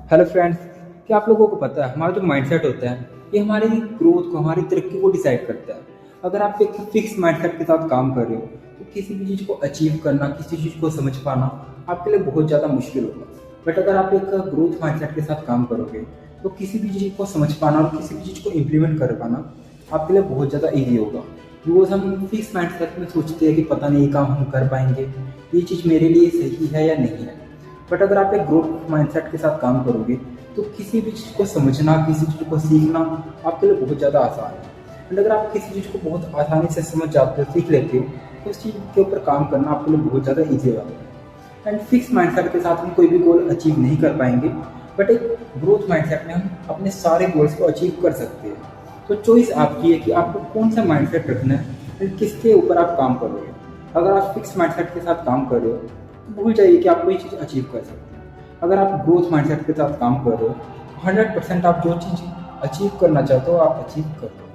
Hello friends. क्या आप लोगों को पता है हमारा जो माइंडसेट होता है ये हमारी ग्रोथ को, हमारी तरक्की को डिसाइड करता है। अगर आप एक फिक्स माइंडसेट के साथ काम कर रहे हो तो किसी भी चीज़ को अचीव करना, किसी चीज़ को समझ पाना आपके लिए बहुत ज़्यादा मुश्किल होगा। बट अगर आप एक ग्रोथ माइंडसेट के साथ काम करोगे तो किसी भी चीज़ को समझ पाना और किसी भी चीज़ को इम्प्लीमेंट कर पाना आपके लिए बहुत ज़्यादा ईजी होगा। बिकॉज हम फिक्स माइंडसेट में सोचते हैं कि पता नहीं ये काम हम कर पाएंगे, ये चीज़ मेरे लिए सही है या नहीं है। बट अगर आप एक ग्रोथ माइंडसेट के साथ काम करोगे तो किसी भी चीज़ को समझना, किसी चीज़ को सीखना आपके लिए बहुत ज़्यादा आसान है। एंड अगर आप किसी चीज़ को बहुत आसानी से समझ जाते हो, सीख लेते हो, तो उस चीज़ के ऊपर काम करना आपके लिए बहुत ज़्यादा ईजी हो जाता है। एंड फिक्स माइंडसेट के साथ हम कोई भी गोल अचीव नहीं कर पाएंगे, बट एक ग्रोथ माइंडसेट में हम अपने सारे गोल्स को अचीव कर सकते हैं। तो चॉइस आपकी है कि आपको कौन सा माइंडसेट रखना है एंड किसके ऊपर आप काम करोगे। अगर आप फिक्स माइंडसेट के साथ काम कर रहे हो तो भूल जाइए कि आप कोई चीज़ अचीव कर सकते हैं। अगर आप ग्रोथ माइंडसेट के साथ काम कर रहे हो 100% आप जो चीज़ अचीव करना चाहते हो आप अचीव कर लो।